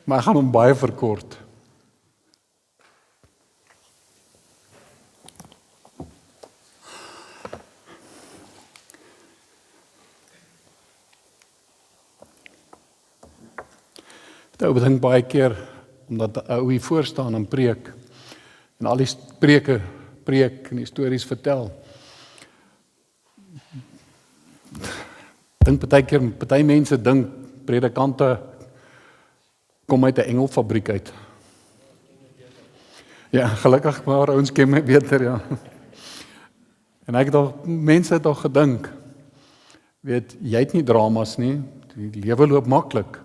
maar ek gaan hom baie verkort. Ek dink baie keer, omdat ou hier voor staan en preek, en al die preek en die stories vertel. Dink party mense dink predikante kom uit 'n engelfabriek uit. Ja, gelukkig maar ouens ken my beter, ja. En ek het mense het al gedink, weet, jy het nie dramas nie, die lewe loop maklik.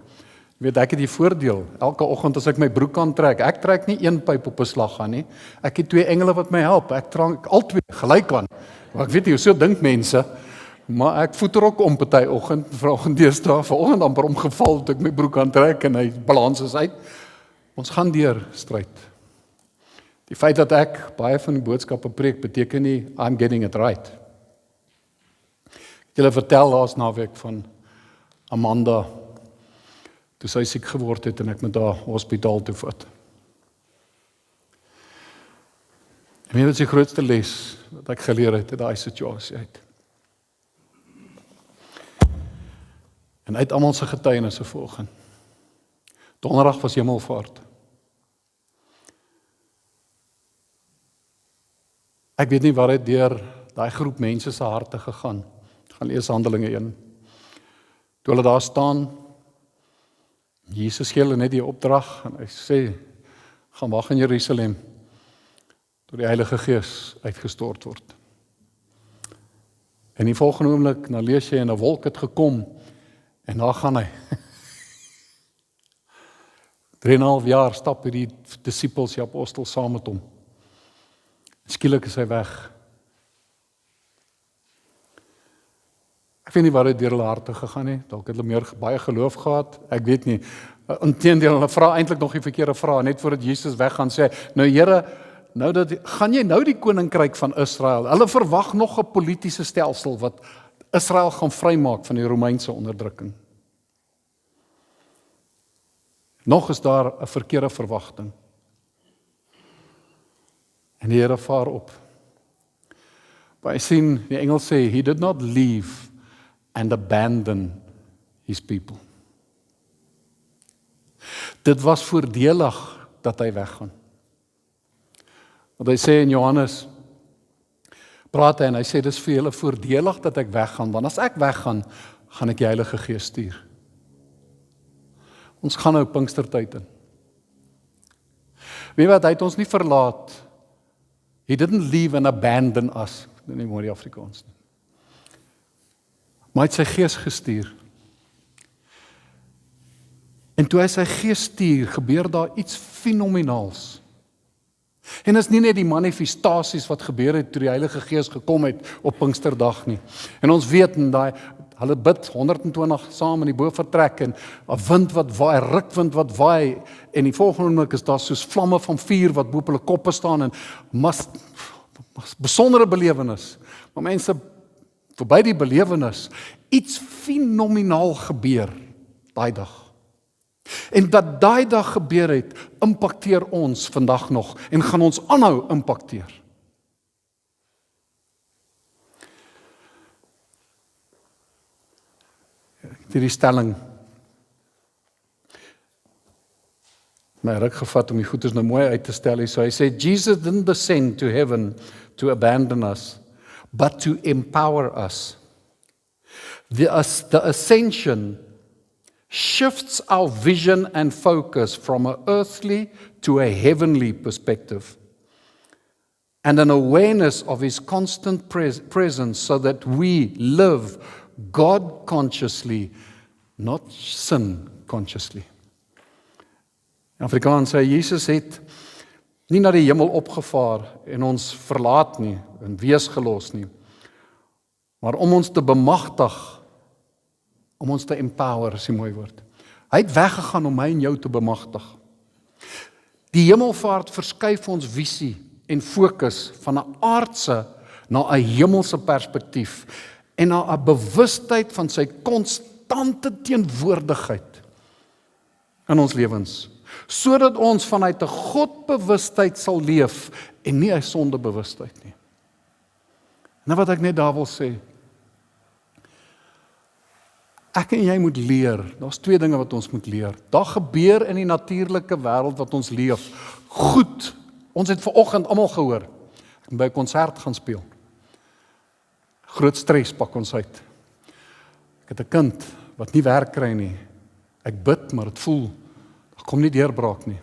Weet, ek het die voordeel, elke oggend as ek my broek aantrek, ek trek nie een pyp op 'n slag aan nie, ek het 2 engele wat my help, ek trek al 2 gelyk aan. Maar ek weet nie, so dink mense, maar ek voeter ook om party oggend, vanoggend deesdae, vanoggend amper omgeval, toe ek my broek aantrek en hy balans is uit. Ons gaan deur stryd. Die feit dat ek baie van die boodskappe preek, beteken nie, I'm getting it right. Ek het julle vertel laas naweek van Amanda, toe sy siek geword het en ek met haar hospitaal toe vat. En weet wat die grootste les wat ek geleer het uit daai situasie uit. En uit almal se getuienisse volgens. Donderdag was Hemelvaart. Ek weet nie wat het deur daai groep mense se harte gegaan. Ek gaan lees Handelinge 1. Toe hulle daar staan, Jesus gee hulle net die opdrag en hy sê, gaan wag in Jerusalem tot die Heilige Gees uitgestort word. En die volgende oomblik, nou lees jy, en 'n wolk het gekom en daar gaan hy. 3,5 jaar stap die disippels, die apostels saam met hom. Skielik is hy weg. Ek weet nie waar dit deur hulle harte gegaan het, dalk het hulle baie geloof gehad, ek weet nie. Inteendeel, hulle vra eintlik nog die verkeerde vraag, net voordat Jesus weggaan sê, nou Here, gaan jy nou die koninkryk van Israel? Hulle verwag nog 'n politiese stelsel wat Israel gaan vrymaak van die Romeinse onderdrukking. Nog is daar 'n verkeerde verwagting. En die Here vaar op. Maar hy sien, die engel sê, he did not leave and abandon his people. Dit was voordelig dat hy weggaan. Want hy sê in Johannes, praat hy en hy sê, dis vir julle voordelig dat ek weggaan, want as ek weggaan, gaan ek die Heilige Gees stuur. Ons gaan nou Pinkstertyd in. Weet wat, hy het ons nie verlaat. He didn't leave and abandon us. Ek weet nie mooi die Afrikaans nie. Maar hy het sy Gees gestuur. En toe hy sy Gees stuur, gebeur daar iets fenomenaals. En is nie net die manifestasies wat gebeur het toe die Heilige Gees gekom het op Pinksterdag nie. En ons weet, hulle bid 120 saam in die bofortrek en 'n wind wat waai, rukwind wat waai, en die volgende oomblik is daar soos vlamme van vuur wat bo op hulle koppe staan en besondere belewenis. Maar mense, verby die belewenis, iets fenomenaal gebeur daai dag. En dat daai dag gebeur het, impakteer ons vandag nog en gaan ons aanhou impakteer. Ek het hierdie stelling my ruk gevat om die goeders nou mooi uit te stel. So hy sê, Jesus didn't descend to heaven to abandon us, but to empower us. The ascension shifts our vision and focus from an earthly to a heavenly perspective, and an awareness of His constant presence so that we live God consciously, not sin consciously. In Afrikaans sê Jesus het nie na die hemel opgevaar en ons verlaat nie, en wees gelos nie, maar om ons te bemagtig, om ons te empower, is die mooi woord. Hy het weggegaan om my en jou te bemagtig. Die hemelvaart verskuif ons visie en fokus van 'n aardse na 'n hemelse perspektief en na 'n bewustheid van sy konstante teenwoordigheid. in ons lewens, sodat ons vanuit 'n Godbewustheid sal leef en nie 'n sondebewustheid nie. Nou wat ek net daar wil sê, ek en jy moet leer, daar's twee dinge wat ons moet leer. Daar gebeur in die natuurlike wêreld wat ons leef, goed. Ons het vanoggend almal gehoor, ek het by 'n konsert gaan speel. Groot stres pak ons uit. Ek het 'n kind wat nie werk kry nie. Ek bid, maar dit voel, daar kom nie deurbraak nie.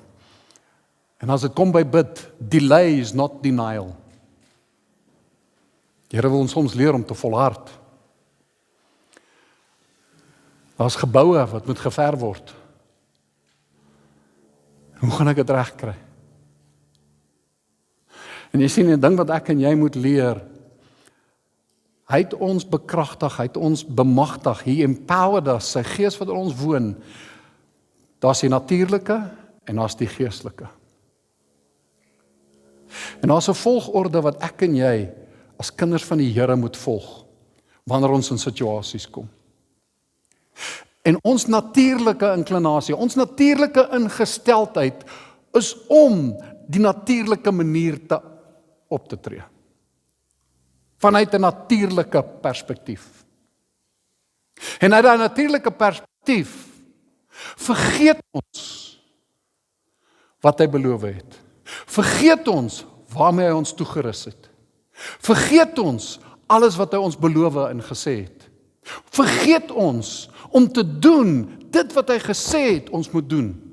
En as dit kom by bid, delay is not denial. Die Here wil ons soms leer om te volhard. Daar's geboue wat moet geverf word. Hoe gaan ek dit regkry? En jy sien, 'n ding wat ek en jy moet leer, hy het ons bekragtig, hy het ons bemagtig, hy empowered us, sy gees wat in ons woon. Daar's die natuurlike en daar's die geestelike. En daar's 'n volgorde wat ek en jy as kinders van die Here moet volg wanneer ons in situasies kom. En ons natuurlike inklinasie, ons natuurlike ingesteldheid is om die natuurlike manier op te tree. Vanuit 'n natuurlike perspektief. En uit 'n natuurlike perspektief vergeet ons wat hy beloof het. Vergeet ons waarmee hy ons toegerus het. Vergeet ons alles wat hy ons beloof en gesê het. Vergeet ons om te doen dit wat hy gesê het ons moet doen.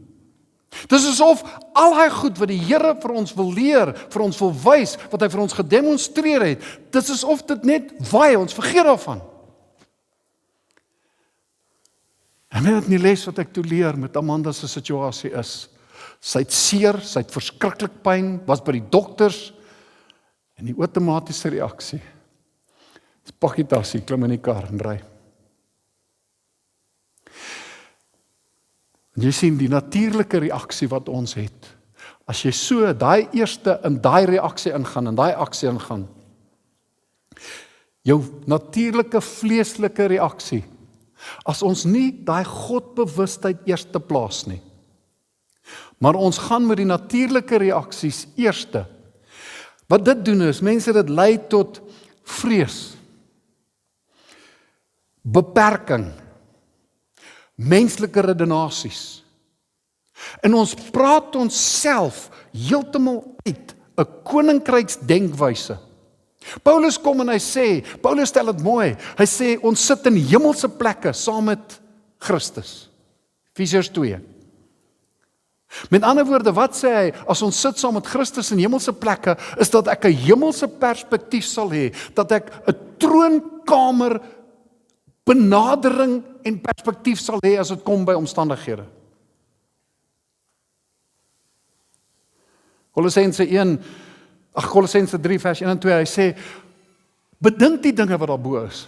Dis asof al hy goed wat die Here vir ons wil leer, vir ons wil wys, wat hy vir ons gedemonstreer het, dis asof dit net waai, ons vergeet daarvan. En net in die les wat ek toe leer met Amanda se situasie is, sy het seer, sy het verskriklik pyn, was by die dokters, en die outomatiese reaksie, pak die tasie, klim in die kar en ry. En jy sien die natuurlike reaksie wat ons het, as jy so daai eerste in daai reaksie ingaan, in daai aksie ingaan, jou natuurlike vleeslike reaksie, as ons nie daai Godbewustheid eerste plaas nie, maar ons gaan met die natuurlike reaksies eerste, wat dit doen is, mense, dit lei tot vrees, beperking, menslike redenasies. En ons praat ons self heeltemal uit 'n koninkryksdenkwyse. Paulus kom en hy sê, Paulus stel dit mooi, hy sê ons sit in hemelse plekke saam met Christus. Efesiërs 2. Met ander woorde, wat sê hy, as ons sit saam met Christus in hemelse plekke, is dat ek 'n hemelse perspektief sal hê, dat ek 'n troonkamer benadering en perspektief sal hê as dit kom by omstandighede. Kolossense 3 vers 1 en 2, hy sê, bedink die dinge wat daarbo is.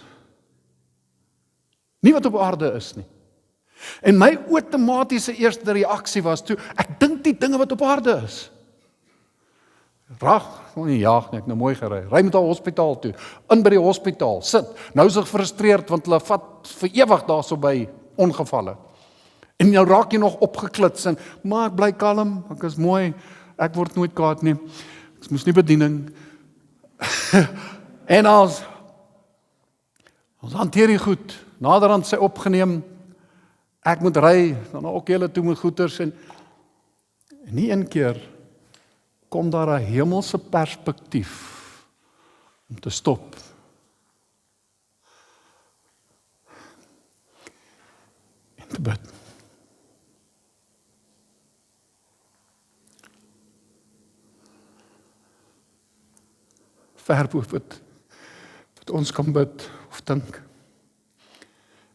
Nie wat op aarde is nie. En my outomatiese eerste reaksie was toe, ek dink die dinge wat op aarde is. Nie jaag nie, ek nou mooi gery. Ry met haar hospitaal toe, in by die hospitaal, sit. Nou is ek gefrustreerd, want hulle vat vir ewig daarso by ongevalle. En nou raak jy nog opgeklits, en, maar ek bly kalm, ek is mooi, ek word nooit kwaad nie, ek moes nie bediening. En ons hanteer die goed, naderhand sy opgeneem, ek moet ry, dan ook julle toe met goeders, en nie een keer kom daar 'n hemelse perspektief om te stop. En te bid. Ver bo wat ons kan bid of dink.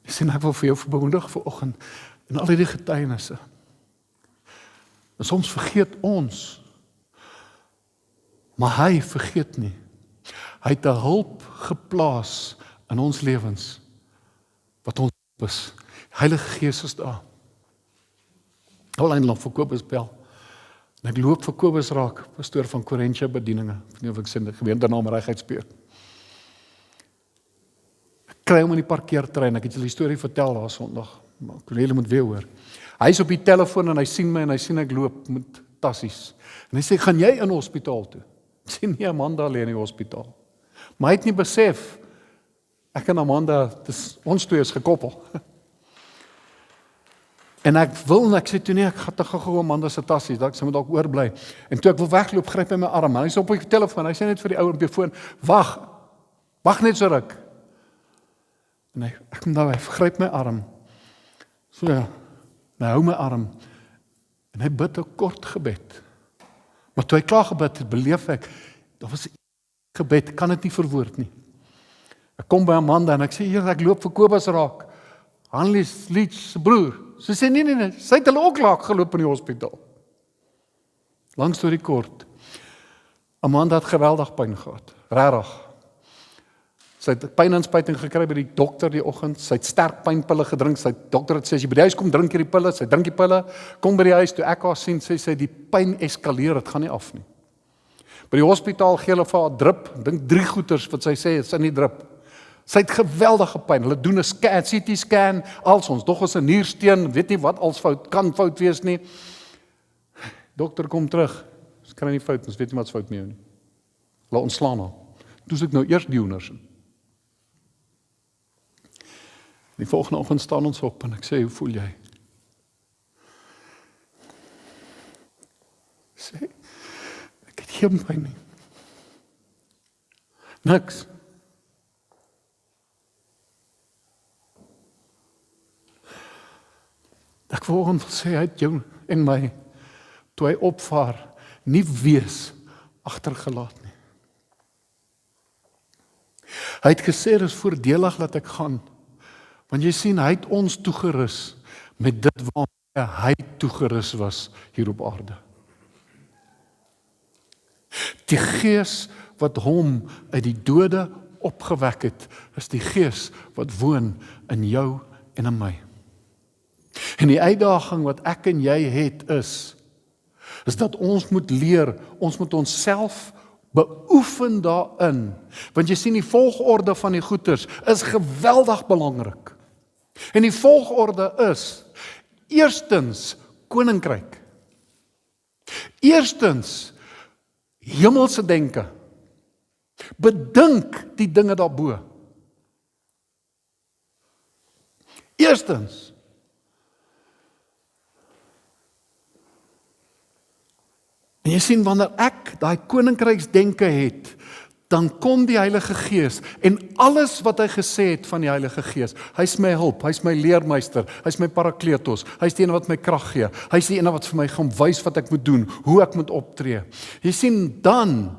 Ek sien ek wil vir jou bemoedig vanoggend en al die getuienisse. En soms vergeet ons, maar hy vergeet nie. Hy het 'n hulp geplaas in ons lewens, wat ons is. Heilige Gees is daar. Al eintlik vir Kobus bel. En ek loop vir Kobus raak, pastoor van Korintia bedieninge, nie of ek sê die gemeentenaam reg uitspreek. Ek kry hom in die parkeerterrein, ek het julle die storie vertel daar Sondag, maar ek wil julle moet weer hoor. Hy is op die telefoon en hy sien my en hy sien ek loop met tassies. En hy sê, gaan jy in hospitaal toe? Ek sê, nee, Amanda lê in die hospitaal. Maar hy het nie besef, ek en Amanda, ons twee is gekoppel. En ek sê toe nee, ek gaan te gou Amanda se tassies, dat ek sy moet dalk oorbly. En toe ek wil wegloop, gryp hy my arm. Hy is op die telefoon, hy sê net vir die ou op die foon, wag net so ruk. En ek kom daar, hy gryp my arm. So ja, en hy hou my arm. En hy bid 'n kort gebed. Maar toe hy klaar gebid het, beleef ek, daar was 'n gebed, kan dit nie verwoord nie. Ek kom by Amanda en ek sê, hier, ek loop vir Kobus raak. Hanlies se broer. Sy sê, nee, sy het hulle ook laag geloop in die hospitaal. Lang storie kort. Amanda het geweldig pyn gehad, regtig. Sy het pyninspuiting gekry by die dokter die oggend, sy het sterk pynpille gedrink, sy dokter het sê, as jy by die huis kom, drink hierdie pille, sy drink die pille, kom by die huis, toe ek haar sien, sê sy, die pyn eskaleer, het gaan nie af nie. By die hospitaal gee hulle vir haar drip, dink 3 goeters wat sy sê, is in die drip. Sy het geweldige pyn, hulle doen 'n scan, CT scan, als ons, dog is 'n niersteen, weet nie wat als fout, kan fout wees nie. Dokter kom terug, ons kry nie fout, ons weet nie wat's fout met jou nie. Hulle ontslaan haar. Toe sê ek nou eers die hoenders in. Die volgende oggend staan ons op en ek sê, hoe voel jy? Sê, ek het geen pyn nie. Niks. Ek volgende sê, hy het jou en my, toe hy opvaar, nie wees agtergelaat nie. Hy het gesê, dit is voordelig dat ek gaan, want jy sien, hy het ons toegerus met dit waarmee hy toegerus was hier op aarde. Die gees wat hom uit die dode opgewek het, is die gees wat woon in jou en in my. En die uitdaging wat ek en jy het is dat ons moet leer, ons moet onsself beoefen daarin. Want jy sien, die volgorde van die goeters is geweldig belangrik. En die volgorde is, eerstens, koninkryk. Eerstens, hemelse denke. Bedink die dinge daarbo. Eerstens, en jy sien, wanneer ek daai koninkryksdenke het, dan kom die Heilige Gees en alles wat hy gesê het van die Heilige Gees, hy's my hulp, hy's my leermeester, hy's my parakletos, hy's die ene wat my krag gee, hy's die ene wat vir my gaan wys wat ek moet doen, hoe ek moet optree. Jy sien, dan,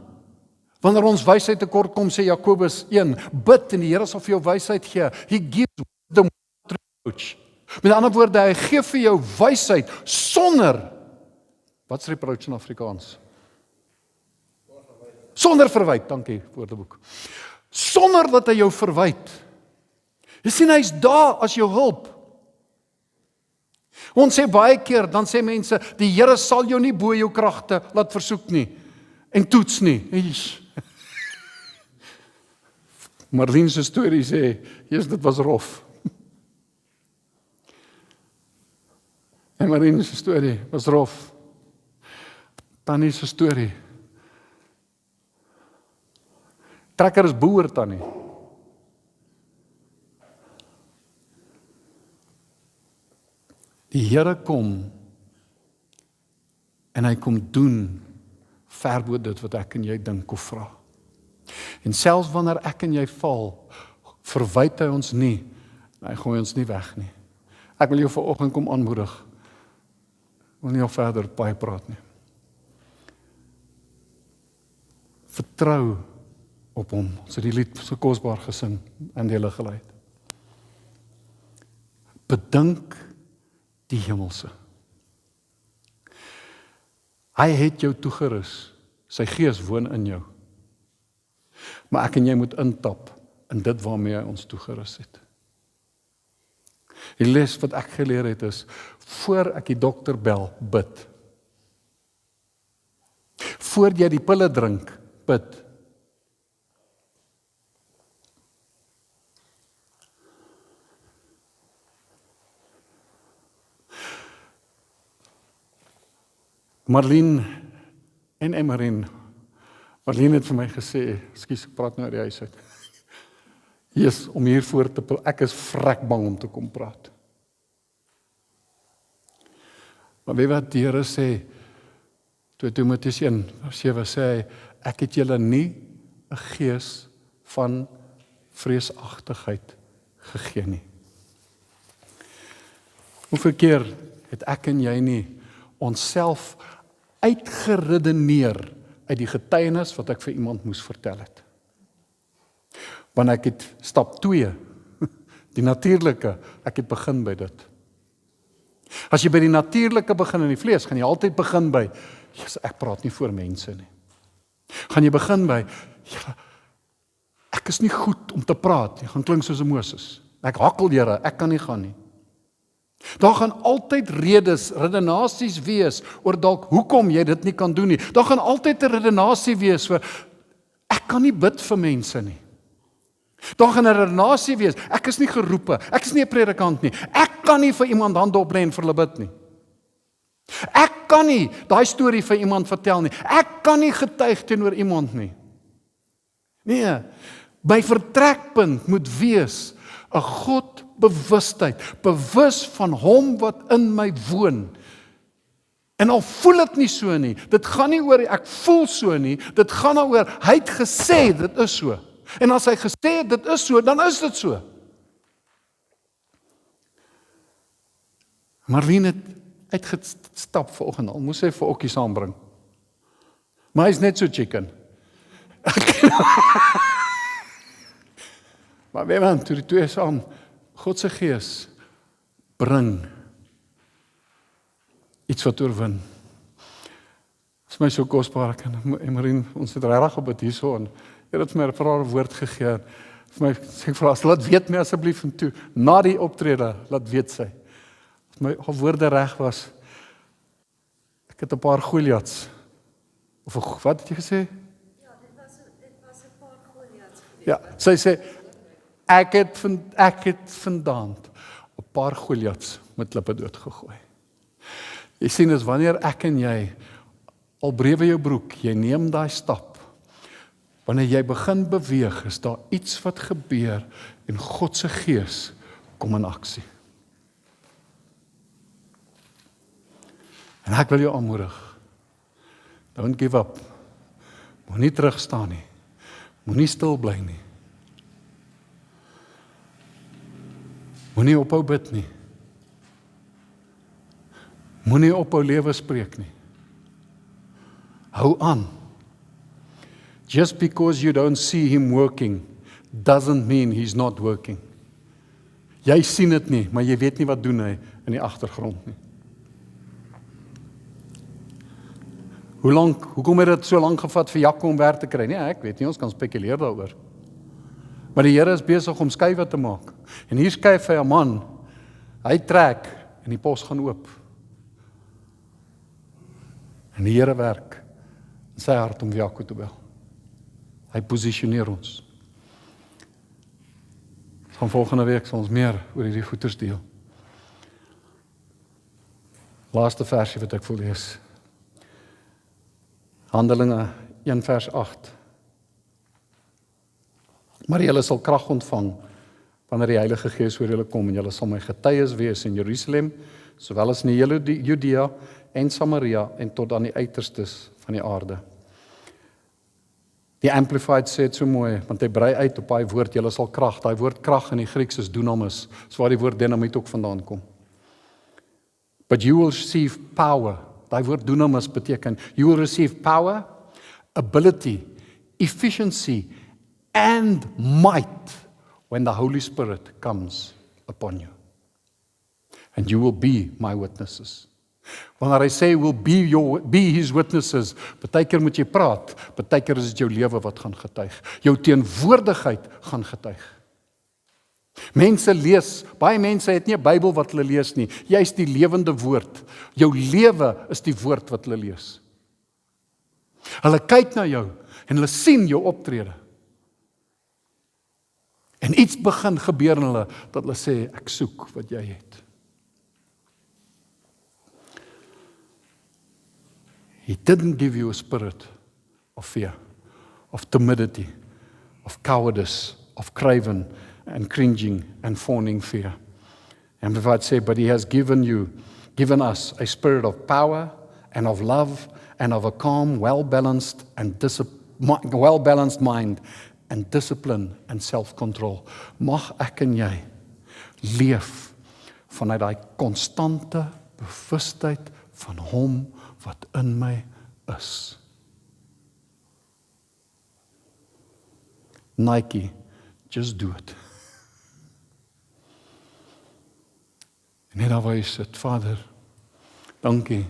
wanneer ons wysheid tekort kom, sê Jakobus 1, bid en die Here sal vir jou wysheid gee. He gives wisdom without reproach. Met ander woorde, hy gee vir jou wysheid sonder, wat is reproach in Afrikaans? Sonder verwyd, dankie, Woordeboek. Sonder dat hy jou verwyd. Jy sien, hy is daar as jou hulp. Ons sê baie keer, dan sê mense, die Here sal jou nie bo jou kragte laat versoek nie, en toets nie. Marlene se storie sê, Jesus, dit was rof. En Marlene se storie was rof. Tannie se storie. Trekker is boer, Tannie. Die Here kom en hy kom doen ver bo dit wat ek en jy dink of vra. En selfs wanneer ek en jy val, verwyd hy ons nie, en hy gooi ons nie weg nie. Ek wil jou vanoggend kom aanmoedig. Ek wil nie al verder baie praat nie. Vertrou op hom. Ons het die lied so kosbaar gesing en die hele gelei. Bedink die hemelse. Hy het jou toegerus. Sy gees woon in jou. Maar ek en jy moet intap in dit waarmee hy ons toegerus het. Die les wat ek geleer het is, voor ek die dokter bel, bid. Voor jy die pille drink, bid. Marlene en Emerin. Marlene het vir my gesê, ekskuus, ek praat nou uit die huis uit. Jesus, om hier voor te praat, ek is vrek bang om te kom praat. Maar weet wat die Here sê, 2 Timoteus 1:7 sê hy, ek het julle nie 'n gees van vreesagtigheid gegee nie. Hoeveel keer het ek en jy nie onsself uitgeredeneer uit die getuienis wat ek vir iemand moes vertel het? Want ek het stap 2, die natuurlike, ek het begin by dit. As jy by die natuurlike begin in die vlees, gaan jy altyd begin by, Jesus, ek praat nie voor mense nie. Gaan jy begin by, ja, ek is nie goed om te praat, jy gaan klink soos 'n Moses. Ek hakkel Here, ek kan nie gaan nie. Daar gaan altyd redenasies wees oor dalk hoekom jy dit nie kan doen nie. Daar gaan altyd 'n redenasie wees oor, ek kan nie bid vir mense nie. Daar gaan 'n redenasie wees, ek is nie geroepe, ek is nie 'n predikant nie, ek kan nie vir iemand hande oplê en vir hulle bid nie. Ek kan nie daai storie vir iemand vertel nie, ek kan nie getuig teenoor iemand nie. Nee, my vertrekpunt moet wees 'n Godbewustheid, bewus van hom wat in my woon. En al voel dit nie so nie, dit gaan nie oor ek voel so nie, dit gaan oor hy het gesê dit is so. En as hy gesê het dit is so, dan is dit so. Marlene het uitgestap vanoggend al, moes hy vir Okkie saambring. Maar hy's net so chicken. Maar weet man, toe die twee saam, God se Gees bring iets wat oorwin. Dit is my so kosbaar, ek en Marien, ons het regtig op dit hierso en Here het my 'n rare woord gegee. Vir my sê ek vir haar, laat weet my asseblief en toe na die optrede, laat weet sy. As my woorde reg was, ek het 'n paar Goliats. Of wat het jy gesê? Ja, dit was 'n paar Goliats geweest. Ja, sy sê ek het vandaan 'n paar Goliats met klippe doodgegooi. Jy sien, dis wanneer ek en jy al brewe jou broek, jy neem daai stap. Wanneer jy begin beweeg, is daar iets wat gebeur en God se Gees kom in aksie. En ek wil jou aanmoedig. Don't give up. Moenie terugstaan nie. Moenie stil bly nie. Moenie ophou bid nie. Moenie ophou lewe spreek nie. Hou aan. Just because you don't see him working doesn't mean he's not working. Jy sien dit nie, maar jy weet nie wat doen hy in die agtergrond nie. Hoekom het dit so lank gevat vir Jakob om werk te kry? Nee, ek weet nie, ons kan spekuleer daaroor. Maar die Here is besig om skuwe te maak. En hier skuif hy 'n man. Hy trek en die pos gaan oop. En die Here werk in sy hart om Jakob te bel. Hy posisioneer ons. Van volgende week sal ons meer oor hierdie goeters deel. Laaste versie wat ek wil lees. Handelinge 1 vers 8. Maar julle sal krag ontvang wanneer die Heilige Gees oor julle kom en julle sal my getuies wees in Jerusalem, sowel as in die hele Judea en Samaria en tot aan die uiterstes van die aarde. Die Amplified sê dit so mooi, want hy brei uit op daai woord, julle sal krag. Daai woord krag in die Grieks is dunamis, so waar die woord dynamiet ook vandaan kom. But you will receive power. Daai woord dunamis beteken, you will receive power, ability, efficiency, and might when the Holy Spirit comes upon you. And you will be my witnesses. Wanneer hy sê, will be his witnesses, partykeer moet jy praat, partykeer is dit jou lewe wat gaan getuig. Jou teenwoordigheid gaan getuig. Mense lees, baie mense het nie 'n Bybel wat hulle lees nie. Jy is die lewende woord. Jou lewe is die woord wat hulle lees. Hulle kyk na jou en hulle sien jou optrede. En iets begin gebeur in hulle, dat hulle sê, ek soek wat jy het. He didn't give you a spirit of fear, of timidity, of cowardice, of craven and cringing and fawning fear. Amplified say, but He has given us a spirit of power and of love and of a calm, well-balanced mind and discipline and self-control. Mag ek en jy leef vanuit daai konstante bewustheid van Hom wat in my is. Nike, just do it. En net daar waar jy sit, Vader, dankie.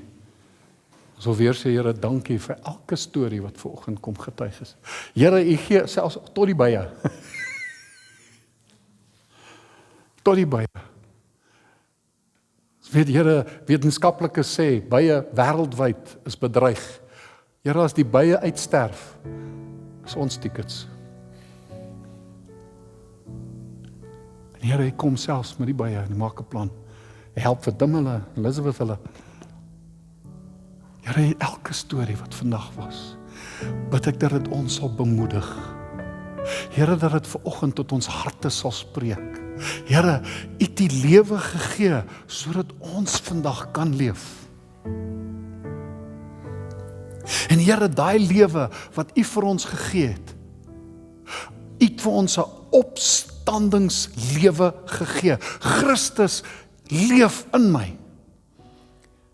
Ons wil weer sê, Here, dankie vir elke storie wat vanoggend kom getuig is. Here, U gee selfs tot die bye. Tot die bye. Weet Here, wetenskaplikes sê, bye wêreldwyd is bedreig. Here, as die bye uitsterf, is ons tickets. En Here, Hy kom selfs met die bye en maak 'n plan. Hy help vir Tim hulle, Elizabeth hulle. Here, elke storie wat vandag was, bid ek dat dit ons sal bemoedig. Here, dat dit vanoggend tot ons harte sal spreek. Here, U het die lewe gegee sodat ons vandag kan leef. En Here, daai lewe wat U vir ons gegee het, U het vir ons 'n opstandingslewe gegee. Christus leef in my.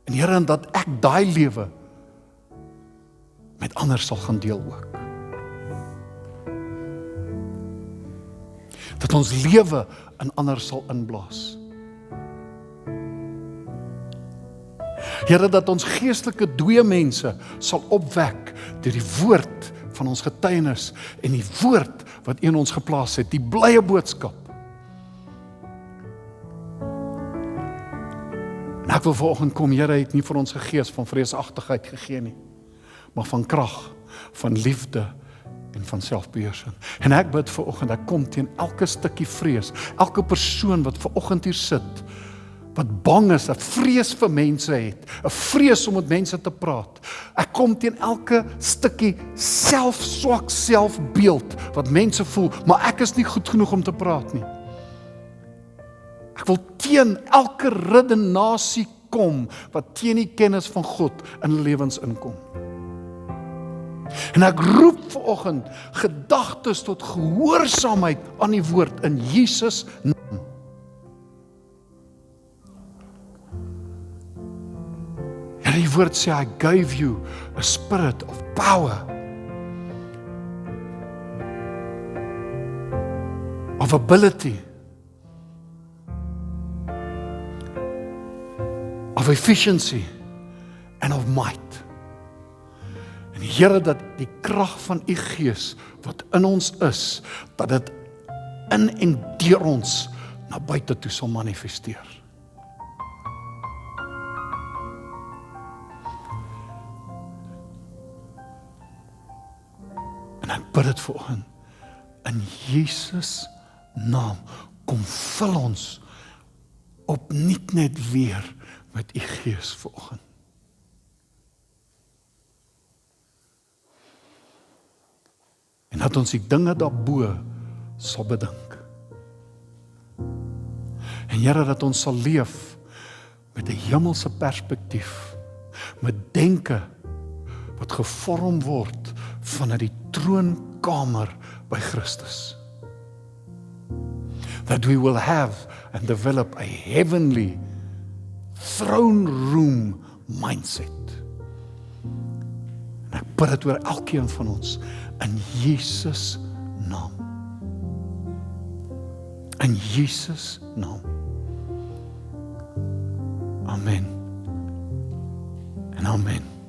En Here, en dat ek daai lewe met ander sal gaan deel ook. Dat ons lewe in ander sal inblaas. Here, dat ons geestelike dooie mense sal opwek deur die woord van ons getuienis en die woord wat U in ons geplaas het, die blye boodskap. En ek wil vanoggend kom, Here, het nie vir ons 'n gees van vreesagtigheid gegee nie, maar van krag, van liefde en van selfbeheersing. En ek bid vanoggend, ek kom teen elke stukkie vrees, elke persoon wat vanoggend hier sit, wat bang is, 'n vrees vir mense het, 'n vrees om met mense te praat. Ek kom teen elke stukkie swak selfbeeld wat mense voel, maar ek is nie goed genoeg om te praat nie. Ek wil teen elke redenasie kom wat teen die kennis van God in hulle lewens inkom. En ek roep vanoggend gedagtes tot gehoorsaamheid aan die woord in Jesus naam. En die woord sê, I gave you a spirit of power, of ability, of efficiency and of might. En Here, dat die krag van U Gees wat in ons is, dat dit in en deur ons na buite toe sal manifesteer. En ek bid dit vanoggend in Jesus naam, kom vul ons opnuut net weer met U Gees vanoggend. En dat ons die dinge daarbo sal bedink. En Here, dat ons sal leef met 'n hemelse perspektief, met denke wat gevorm word vanuit die troonkamer by Christus. That we will have and develop a heavenly throne room mindset. En ek bid dit oor elkeen van ons in Jesus naam. In Jesus naam. Amen. En amen.